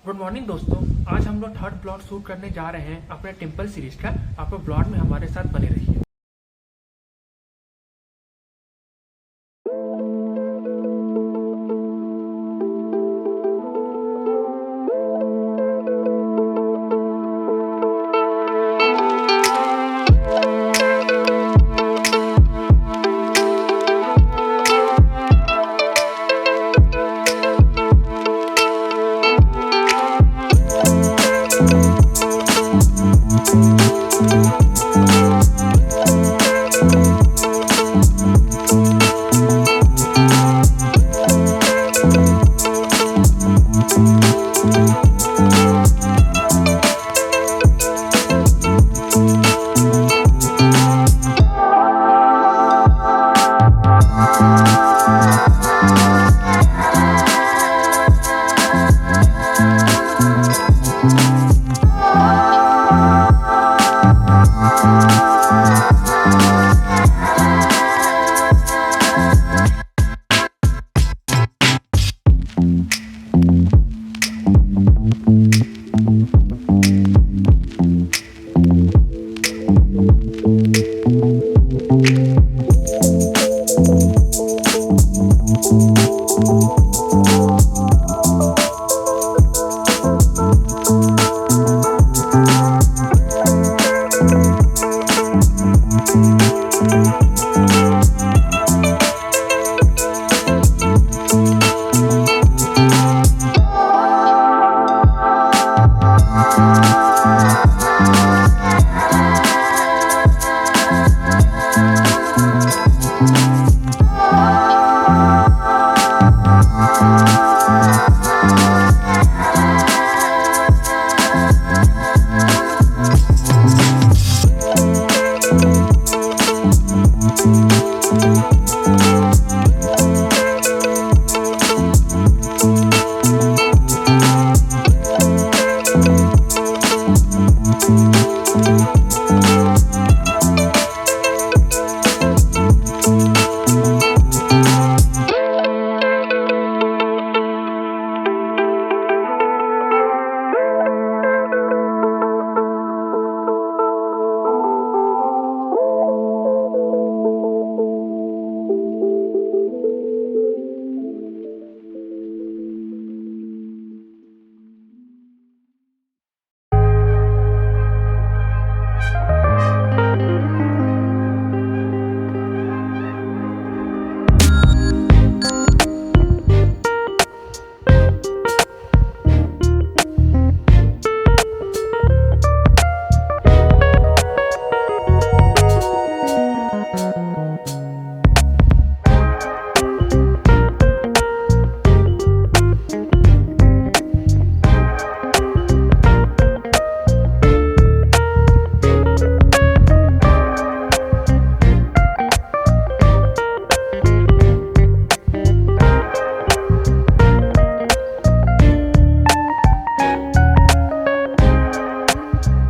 Good morning दोस्तों। आज हम लोग थर्ड ब्लॉग शूट करने जा रहे हैं अपने टेम्पल सीरीज का। आप लोग ब्लॉग में हमारे साथ बने रहिए।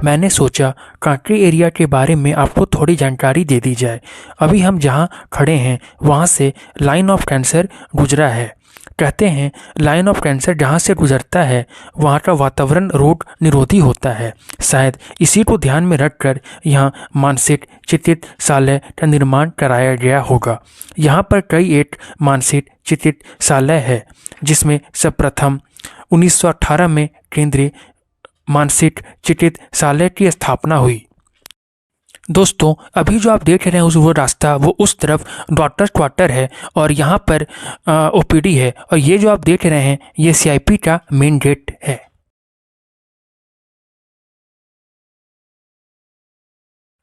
मैंने सोचा कंट्री एरिया के बारे में आपको थोड़ी जानकारी दे दी जाए। अभी हम जहाँ खड़े हैं वहाँ से लाइन ऑफ कैंसर गुजरा है। कहते हैं लाइन ऑफ कैंसर जहाँ से गुजरता है वहाँ का वातावरण रोग निरोधी होता है। शायद इसी को ध्यान में रखकर यहाँ मानसिक चिकित्सालय का निर्माण कराया गया होगा। यहाँ पर कई एक मानसिक चिकित्सालय है, जिसमें सर्वप्रथम 1918 में केंद्रीय मानसिक चिकित्सालय की स्थापना हुई। दोस्तों, अभी जो आप देख रहे हैं वो रास्ता वो उस तरफ डॉक्टर क्वार्टर है और यहाँ पर ओपीडी है, और ये जो आप देख रहे हैं ये सीआईपी का मेन गेट है।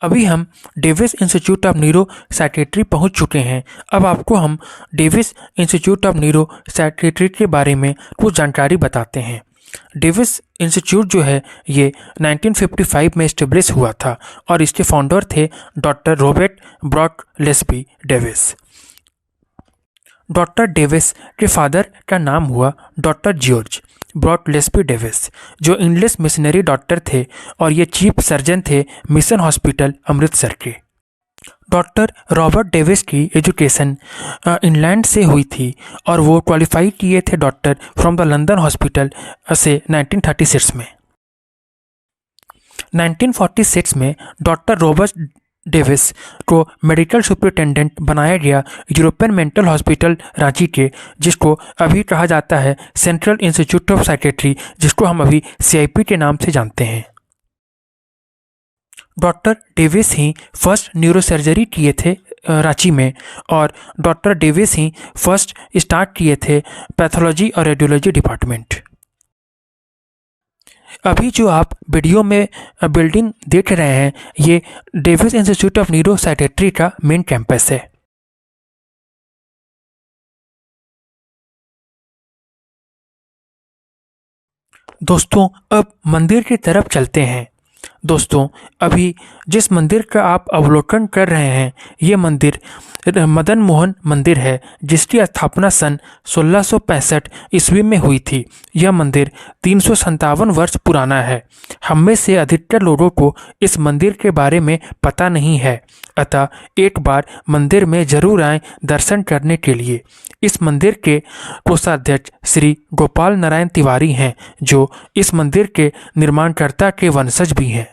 अभी हम Davis institute of neuro psychiatry पहुँच चुके हैं। अब आपको हम Davis institute of neuro psychiatry के बारे में कुछ जानकारी बताते हैं। डेविस इंस्टीट्यूट जो है ये 1955 में इस्टेब्लिश हुआ था और इसके फाउंडर थे doctor Robert Brock Lesbie Davis. Doctor Davis के फादर का नाम हुआ doctor George Brott Lesbie Davis, जो इंग्लिश मिशनरी डॉक्टर थे और ये चीफ सर्जन थे मिशन हॉस्पिटल अमृतसर के। डॉक्टर रॉबर्ट डेविस की एजुकेशन इंग्लैंड से हुई थी और वो क्वालिफाई किए थे doctor from the London hospital से 1936 में। 1946 में डॉक्टर रॉबर्ट डेविस को मेडिकल सुपरिटेंडेंट बनाया गया यूरोपियन मेंटल हॉस्पिटल रांची के, जिसको अभी कहा जाता है सेंट्रल इंस्टीट्यूट ऑफ साइकेट्री, जिसको हम अभी CIP के नाम से जानते हैं। डॉक्टर डेविस ही फर्स्ट न्यूरोसर्जरी किए थे रांची में, और डॉक्टर डेविस ही फर्स्ट स्टार्ट किए थे पैथोलॉजी और रेडियोलॉजी डिपार्टमेंट। अभी जो आप वीडियो में बिल्डिंग देख रहे हैं, ये Davis institute of neuro psychiatry का मेन कैंपस है। दोस्तों, अब मंदिर की तरफ चलते हैं। दोस्तों, अभी जिस मंदिर का आप अवलोकन कर रहे हैं, ये मंदिर मदन मोहन मंदिर है, जिसकी स्थापना सन 1665 ईस्वी में हुई थी। यह मंदिर 357 वर्ष पुराना है। हम में से अधिकतर लोगों को इस मंदिर के बारे में पता नहीं है, अतः एक बार मंदिर में जरूर आएं दर्शन करने के लिए। इस मंदिर के कोषाध्यक्ष श्री गोपाल नारायण तिवारी हैं, जो इस मंदिर के निर्माणकर्ता के वंशज भी हैं।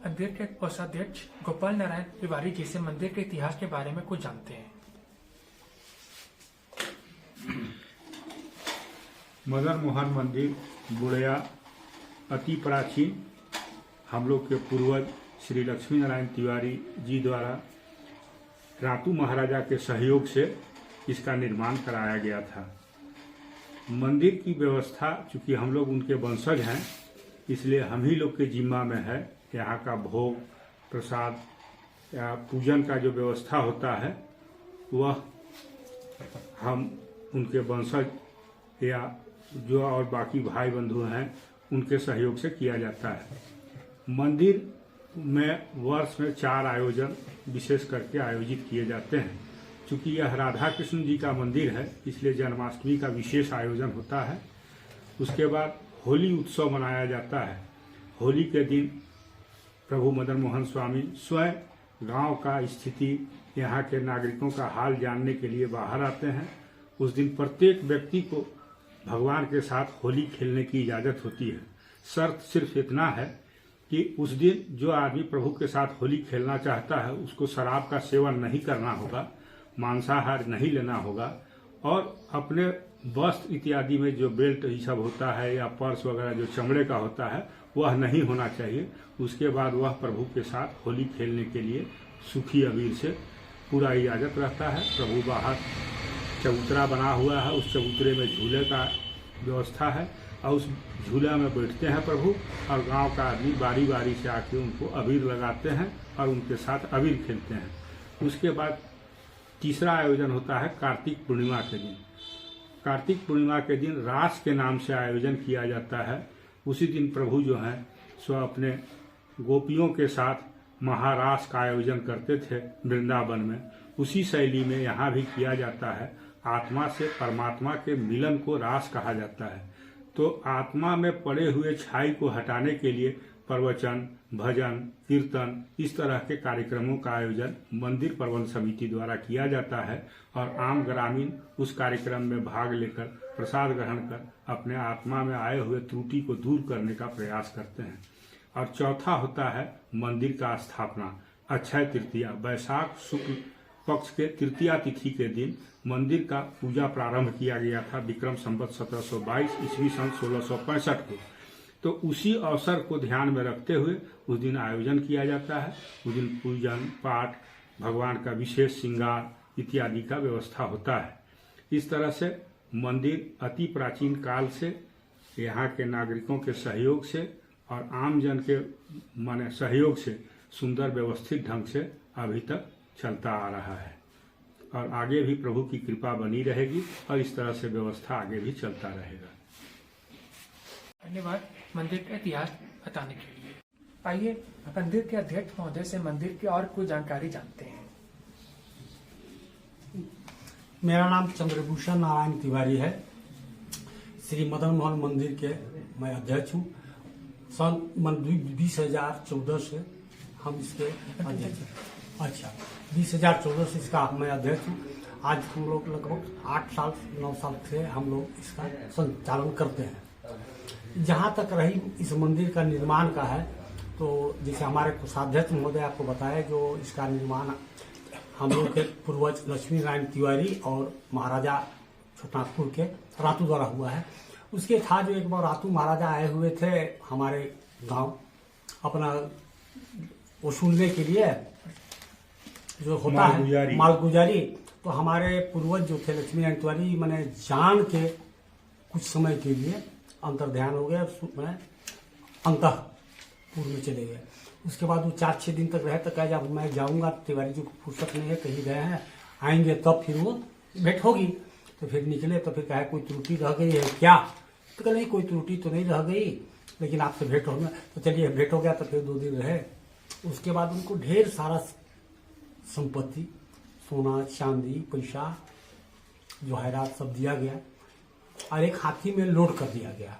मंदिर के कोषाध्यक्ष गोपाल नारायण तिवारी जी से मंदिर के इतिहास के बारे में कुछ जानते हैं। मदन मोहन मंदिर बुढ़िया अति प्राचीन हम लोग के पूर्वज श्री लक्ष्मी नारायण तिवारी जी द्वारा रातू महाराजा के सहयोग से इसका निर्माण कराया गया था। मंदिर की व्यवस्था चूँकि हम लोग उनके वंशज हैं, इसलिए हम ही लोग के जिम्मा में है। यहाँ का भोग प्रसाद या पूजन का जो व्यवस्था होता है, वह हम उनके वंशज या जो और बाकी भाई बंधु हैं उनके सहयोग से किया जाता है। मंदिर में वर्ष में 4 आयोजन विशेष करके आयोजित किए जाते हैं। चूँकि यह राधा कृष्ण जी का मंदिर है, इसलिए जन्माष्टमी का विशेष आयोजन होता है। उसके बाद होली उत्सव मनाया जाता है। होली के दिन प्रभु मदन मोहन स्वामी स्वयं गांव का स्थिति, यहाँ के नागरिकों का हाल जानने के लिए बाहर आते हैं। उस दिन प्रत्येक व्यक्ति को भगवान के साथ होली खेलने की इजाज़त होती है। शर्त सिर्फ इतना है कि उस दिन जो आदमी प्रभु के साथ होली खेलना चाहता है, उसको शराब का सेवन नहीं करना होगा, मांसाहार नहीं लेना होगा, और अपने वस्त्र इत्यादि में जो बेल्ट ये सब होता है या पर्स वगैरह जो चमड़े का होता है, वह नहीं होना चाहिए। उसके बाद वह प्रभु के साथ होली खेलने के लिए सूखी अबीर से पूरा इजाज़त रहता है। प्रभु बाहर चबूतरा बना हुआ है, उस चबूतरे में झूले का व्यवस्था है और उस झूला में बैठते हैं प्रभु, और गांव का आदमी बारी बारी से आके उनको अबीर लगाते हैं और उनके साथ अबीर खेलते हैं। उसके बाद तीसरा आयोजन होता है कार्तिक पूर्णिमा के दिन। कार्तिक पूर्णिमा के दिन रास के नाम से आयोजन किया जाता है। उसी दिन प्रभु जो हैं सो अपने गोपियों के साथ महारास का आयोजन करते थे वृंदावन में। उसी शैली में यहाँ भी किया जाता है। आत्मा से परमात्मा के मिलन को रास कहा जाता है। तो आत्मा में पड़े हुए छाई को हटाने के लिए प्रवचन, भजन, कीर्तन, इस तरह के कार्यक्रमों का आयोजन मंदिर प्रबंध समिति द्वारा किया जाता है और आम ग्रामीण उस कार्यक्रम में भाग लेकर प्रसाद ग्रहण कर अपने आत्मा में आए हुए त्रुटि को दूर करने का प्रयास करते हैं। और चौथा होता है मंदिर का स्थापना। अक्षय तृतीया, वैशाख शुक्ल पक्ष के तृतीया तिथि के दिन मंदिर का पूजा प्रारंभ किया गया था विक्रम संवत 1722 ईस्वी सन 1665 को। तो उसी अवसर को ध्यान में रखते हुए उस दिन आयोजन किया जाता है। उस दिन पूजन पाठ, भगवान का विशेष श्रृंगार इत्यादि का व्यवस्था होता है। इस तरह से मंदिर अति प्राचीन काल से यहाँ के नागरिकों के सहयोग से और आम जन के माने सहयोग से सुंदर व्यवस्थित ढंग से अभी तक चलता आ रहा है और आगे भी प्रभु की कृपा बनी रहेगी और इस तरह से व्यवस्था आगे भी चलता रहेगा। धन्यवाद मंदिर का इतिहास बताने के लिए। आइए मंदिर के अध्यक्ष महोदय से मंदिर की और कुछ जानकारी जानते हैं। मेरा नाम चंद्रभूषण नारायण तिवारी है। श्री मदन मोहन मंदिर के मैं अध्यक्ष हूँ। सन 2014 से हम इसके अध्यक्ष हैं। अच्छा, 2014 से इसका मैं अध्यक्ष हूँ। आज हम लोग लगभग 8-9 साल से हम लोग इसका संचालन करते हैं। जहाँ तक रही इस मंदिर का निर्माण का है, तो जैसे हमारे कोषाध्यक्ष महोदय आपको बताया, जो इसका निर्माण हम लोग के पूर्वज लक्ष्मी नारायण तिवारी और महाराजा छोटनागपुर के रातू द्वारा हुआ है। उसके था जो एक बार रातू महाराजा आए हुए थे हमारे गांव अपना वसूलने के लिए, जो होता है मालगुजारी। तो हमारे पूर्वज जो थे लक्ष्मी नारायण तिवारी मैंने जान के कुछ समय के लिए अंतर्ध्यान हो गया, अंतःपुर में चले गए। उसके बाद वो 4-6 दिन तक रहे। तो कहा जब मैं जाऊंगा, तिवारी जी को फुर्सत नहीं है, कहीं गए हैं, आएंगे तब फिर वो भेंट होगी। तो फिर निकले तो फिर कहा कोई त्रुटि रह गई है क्या? तो कहा नहीं, कोई त्रुटि तो नहीं रह गई, लेकिन आपसे भेंट होगा। तो चलिए भेंट हो गया। तो फिर 2 दिन रहे। उसके बाद उनको ढेर सारा संपत्ति, सोना चांदी पैसा जवाहरात सब दिया गया और एक हाथी में लोड कर दिया गया।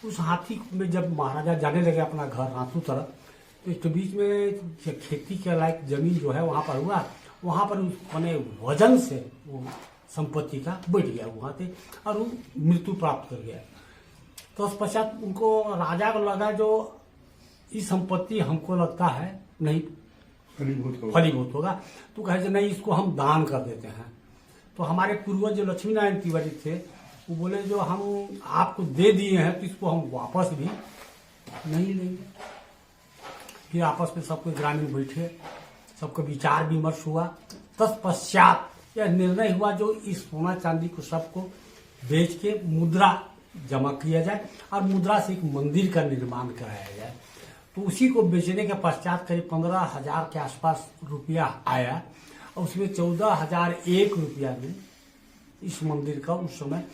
उस हाथी में जब महाराजा जाने लगे अपना घर रातू तरफ, तो इसके बीच में खेती के लायक जमीन जो है वहां पर हुआ, वहां पर मैंने वजन से वो संपत्ति का बैठ गया वहां से और वो मृत्यु प्राप्त कर गया। तो उस पश्चात उनको राजा को लगा जो इस संपत्ति हमको लगता है नहीं फलीभूत होगा, तो कहे नहीं, इसको हम दान कर देते हैं। तो हमारे पूर्वज जो लक्ष्मी नारायण तिवारी थे वो बोले जो हम आपको दे दिए हैं तो इसको हम वापस भी नहीं लेंगे। फिर आपस में सबको ग्रामीण बैठे, सबको विचार विमर्श हुआ। तत्पश्चात यह निर्णय हुआ जो इस सोना चांदी को सबको बेच के मुद्रा जमा किया जाए और मुद्रा से एक मंदिर का निर्माण कराया जाए। तो उसी को बेचने के पश्चात करीब 15,000 के आसपास रुपया आया और उसमें 14,001 रुपया में इस मंदिर का उस समय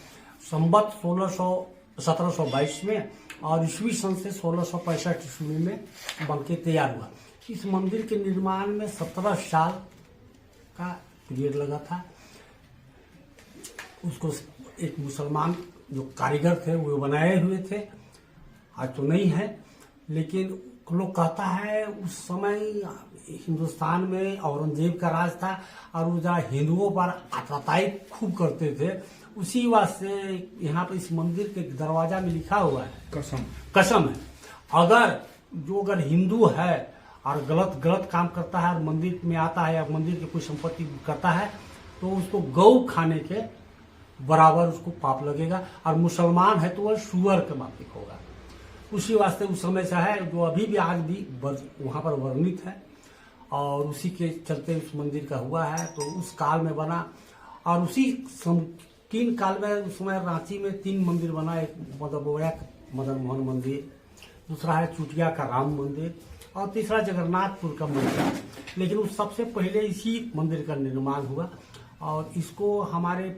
संवत 1722 में और ईस्वी सन से 1665 ईस्वी में बनके तैयार हुआ। इस मंदिर के निर्माण में 17 साल का पीरियड लगा था। उसको एक मुसलमान जो कारीगर थे वो बनाए हुए थे, आज तो नहीं है। लेकिन लोग कहता है उस समय हिंदुस्तान में औरंगजेब का राज था और वो जरा हिंदुओं पर आतताई खूब करते थे। उसी वास्ते यहाँ पर इस मंदिर के दरवाजा में लिखा हुआ है कसम है, अगर हिंदू है और गलत काम करता है और मंदिर में आता है या मंदिर की कोई संपत्ति करता है तो उसको गौ खाने के बराबर उसको पाप लगेगा, और मुसलमान है तो वह सुअर के माफिक होगा। उसी वास्ते उस समय से है जो अभी भी आज भी वहाँ पर वर्णित है और उसी के चलते उस मंदिर का हुआ है। तो उस काल में बना और उसी 3 काल में उस समय रांची में 3 मंदिर बना। एक मदन मोहन मंदिर, दूसरा है चुटिया का राम मंदिर और तीसरा जगन्नाथपुर का मंदिर। लेकिन उस सबसे पहले इसी मंदिर का निर्माण हुआ और इसको हमारे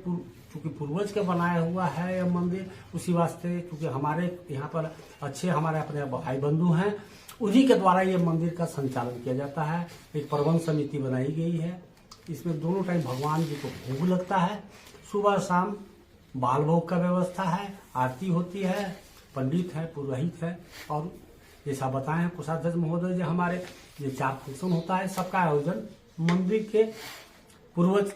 चूँकि पूर्वज के बनाया हुआ है यह मंदिर, उसी वास्ते चूँकि हमारे यहाँ पर अच्छे हमारे अपने भाई बंधु हैं, उन्हीं के द्वारा ये मंदिर का संचालन किया जाता है। एक प्रबंध समिति बनाई गई है। इसमें दोनों टाइम भगवान जी को भोग लगता है, सुबह शाम बाल भोग का व्यवस्था है, आरती होती है, पंडित है, पुरोहित है और जैसा बताए हैं कोषाध्यक्ष महोदय जी हमारे, ये 4 फंक्शन होता है। सबका आयोजन मंदिर के पूर्वज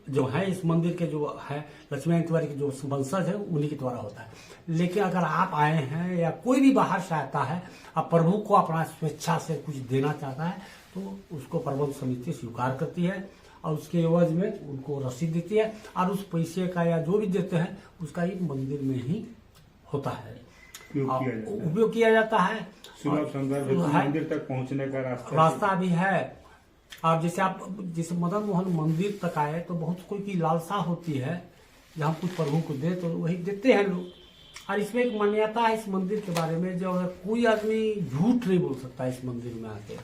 जो है इस मंदिर के जो है लक्ष्मी नारायण तिवारी के जो वंशज है उन्हीं के द्वारा होता है। लेकिन अगर आप आए हैं या कोई भी बाहर से आता है अब प्रभु को अपना स्वेच्छा से कुछ देना चाहता है तो उसको प्रबंध समिति स्वीकार करती है और उसके एवज में उनको रसीद देती है और उस पैसे का या जो भी देते हैं उसका ही मंदिर में ही होता है उपयोग किया जाता है। सुलभ संदर्भ मंदिर तक पहुंचने का रास्ता भी है। और जैसे आप जैसे मदन मोहन मंदिर तक आए तो बहुत कोई की लालसा होती है जब हम कुछ प्रभु को दे तो वही देते हैं लोग। और इसमें एक मान्यता है इस मंदिर के बारे में, जो अगर कोई आदमी झूठ नहीं बोल सकता इस मंदिर में आके,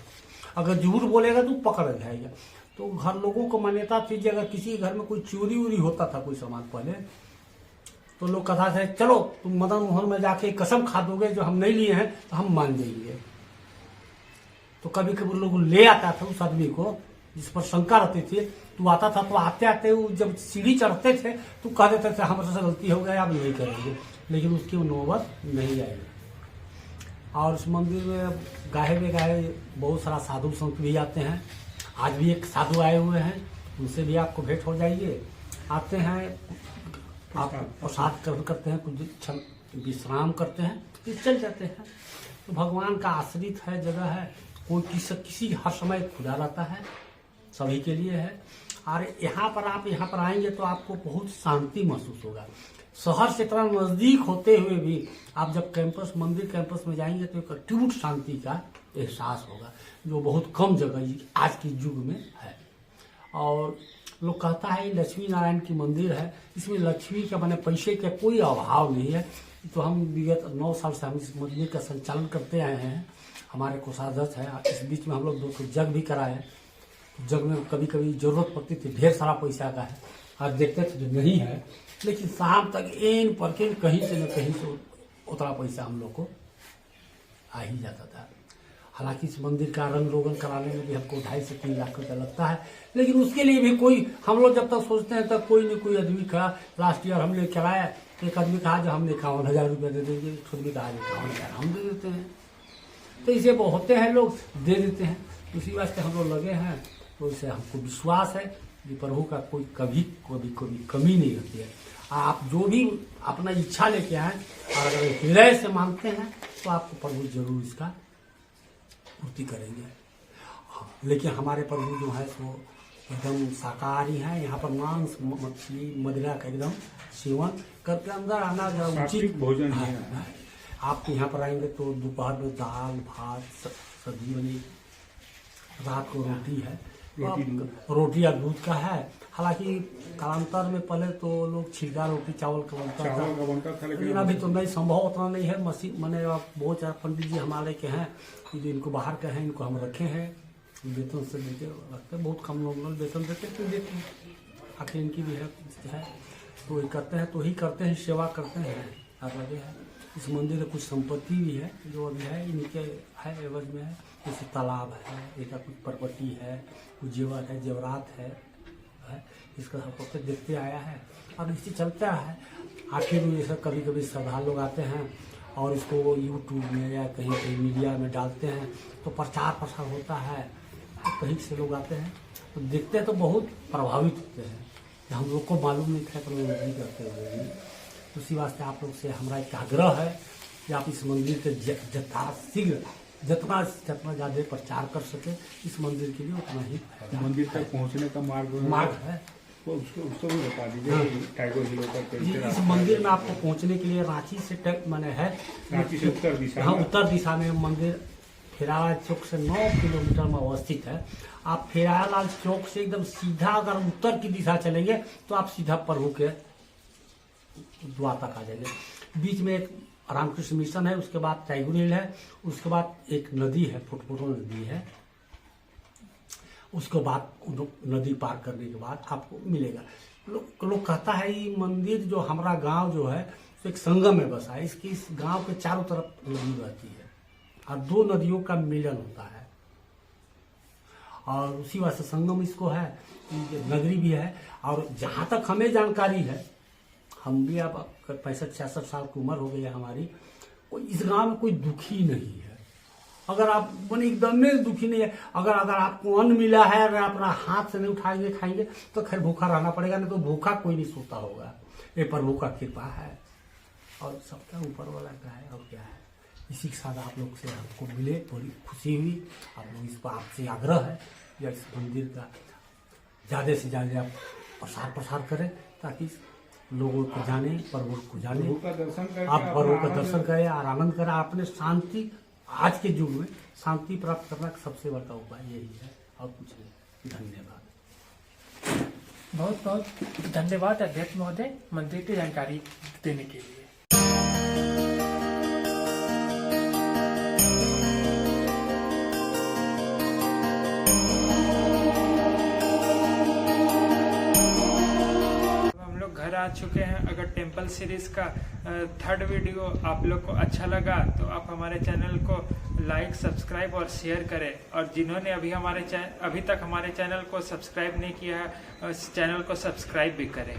अगर झूठ बोलेगा तो पकड़ जाएगा। तो घर लोगों को मान्यता थी कि अगर किसी घर में कोई चोरी उरी होता था कोई सामान पहले तो लोग कथा थे चलो तुम मदन मोहन में जाके कसम खा दोगे जो हम नहीं लिए हैं तो हम मान जाएंगे। तो कभी कभी लोग ले आता था उस आदमी को जिस पर शंका रहती थी, तो आता था तो आते आते वो जब सीढ़ी चढ़ते थे तो कह देते थे हमारे से गलती हो गया अब नहीं करेंगे, लेकिन उसकी नौबत नहीं आएगी। और उस मंदिर में गाहे बेगाहे बहुत सारा साधु संत भी आते हैं। आज भी एक साधु आए हुए हैं, उनसे भी आपको भेंट हो जाइए। आते हैं आप प्रसाद करते हैं, कुछ क्षण विश्राम करते हैं फिर चल जाते हैं। तो भगवान का आश्रित है जगह है, कोई किसी हर समय खुला रहता है, सभी के लिए है। और यहाँ पर आप यहाँ पर आएंगे तो आपको बहुत शांति महसूस होगा। शहर से इतना नजदीक होते हुए भी आप जब कैंपस मंदिर कैंपस में जाएंगे तो एक अटूट शांति का एहसास होगा जो बहुत कम जगह आज के युग में है। और लोग कहता है लक्ष्मी नारायण की मंदिर है, इसमें लक्ष्मी का माने पैसे का कोई अभाव नहीं है। तो हम विगत 9 साल से हम इस मंदिर का संचालन करते आए हैं। हमारे कोषाध्यक्ष है, इस बीच में हम लोग 2 जग भी कराए। जग में कभी कभी जरूरत पड़ती थी, ढेर सारा पैसा का है और देखते थे जो नहीं है, लेकिन शाम तक एन पर के कहीं से न कहीं से उतना पैसा हम लोग को आ ही जाता था। हालांकि इस मंदिर का रंग रोगन कराने में भी हमको 2.5 से 3 लाख रुपया लगता है, लेकिन उसके लिए भी कोई हम लोग जब तक सोचते हैं तब कोई न कोई आदमी खड़ा। लास्ट ईयर हमने कराया, एक आदमी कहा जो हमने 51,000 रुपया दे देंगे, एक आदमी कहा 51,000 हम दे देते हैं। तो इसे होते हैं लोग दे देते हैं, इसी वास्ते हम लोग लगे हैं। तो इसे हमको विश्वास है कि प्रभु का कोई कभी कमी नहीं होती है। आप जो भी अपना इच्छा लेके आए और अगर हृदय से मांगते हैं तो आपको प्रभु जरूर इसका पूर्ति करेंगे। हाँ, लेकिन हमारे प्रभु जो है सो एकदम शाकाहारी हैं। यहाँ पर मांस मछली मदिरा का एकदम सेवन करके अंदर आना उचित भोजन है। आप यहाँ पर आएंगे तो दोपहर में दाल भात सब्जी बनी, रात को रोटी है, रोटी या दूध का है। हालांकि कालांतर में पहले तो लोग छिलका रोटी चावल का बनता था, लेकिन अभी तो नहीं संभव उतना नहीं है। मसीह मैंने बहुत सारे पंडित जी हमारे के हैं जो इनको बाहर के हैं, इनको हम रखे हैं वेतन से लेके रखते, बहुत कम लोग वेतन देते तो देते हैं। आखिर इनकी भी है तो ये करते हैं, तो ही करते हैं, सेवा करते हैं। लगे है इस मंदिर में कुछ संपत्ति भी है जो अभी है इनके है एवज में है, जैसे तालाब है, एक कुछ प्रॉपर्टी है, कुछ जेवर है, जेवरात है, इसका सब देखते आया है और इसी चलता है। आखिर में जैसे कभी कभी श्रद्धालु लोग आते हैं और इसको यूट्यूब में या कहीं कहीं मीडिया में डालते हैं तो प्रचार प्रसार होता है, तो कहीं से लोग आते हैं तो देखते हैं तो बहुत प्रभावित होते हैं। हम लोग को मालूम नहीं था तो नहीं करते हुए। उसी वास्ते आप लोग से हमारा एक आग्रह है कि आप इस मंदिर के शीघ्र जितना ज़्यादा प्रचार कर सके इस मंदिर के लिए उतना ही मंदिर तक पहुंचने का मार्ग है तो उसको भी बता दीजिए। टाइगर हिल होकर इस मंदिर में आपको पहुंचने के लिए रांची से मैंने है, रांची से उत्तर दिशा हाँ उत्तर दिशा में मंदिर फेरालाल चौक से 9 किलोमीटर में अवस्थित है। आप फेरालाल चौक से एकदम सीधा अगर उत्तर की दिशा चलेंगे तो आप सीधा प्रभु के द्वार तक आ जाएंगे। बीच में एक रामकृष्ण मिशन है, उसके बाद टाइगर हिल है, उसके बाद एक नदी है, फुटपुरो नदी है, उसके बाद नदी पार करने के बाद आपको मिलेगा। लोग कहता है ये मंदिर जो हमारा गांव जो है तो एक संगम में बसा है। इसकी इस गांव के चारों तरफ नदी रहती है और 2 नदियों का मिलन होता है और उसी वास्ते संगम इसको है, नगरी भी है। और जहाँ तक हमें जानकारी है, हम भी अब 65-66 साल की उम्र हो गई है हमारी, कोई इस गांव में कोई दुखी नहीं है। अगर आप मैंने एकदम में दुखी नहीं है, अगर आपको अन्न मिला है, अगर अपना हाथ से नहीं उठाएंगे खाएंगे तो खैर भूखा रहना पड़ेगा, नहीं तो भूखा कोई नहीं सोता होगा। ये प्रभु का कृपा है और सबका ऊपर वाला का है और क्या है। इसी के साथ आप लोग से हमको मिले, बड़ी खुशी हुई। आप लोग इस पर आपसे आग्रह है या इस मंदिर का ज़्यादा से ज़्यादा आप प्रसार करें ताकि लोगों को जाने, प्रभु को जाने, आप प्रभु का दर्शन करें और आनंद करें। आपने शांति, आज के युग में शांति प्राप्त करना सबसे बड़ा उपाय यही है और कुछ नहीं। धन्यवाद। बहुत बहुत धन्यवाद अध्यक्ष महोदय मंदिर की जानकारी देने के लिए। घर आ चुके हैं। अगर टेम्पल सीरीज का थर्ड वीडियो आप लोग को अच्छा लगा तो आप हमारे चैनल को लाइक, सब्सक्राइब और शेयर करें, और जिन्होंने अभी तक हमारे चैनल को सब्सक्राइब नहीं किया है उस चैनल को सब्सक्राइब भी करें।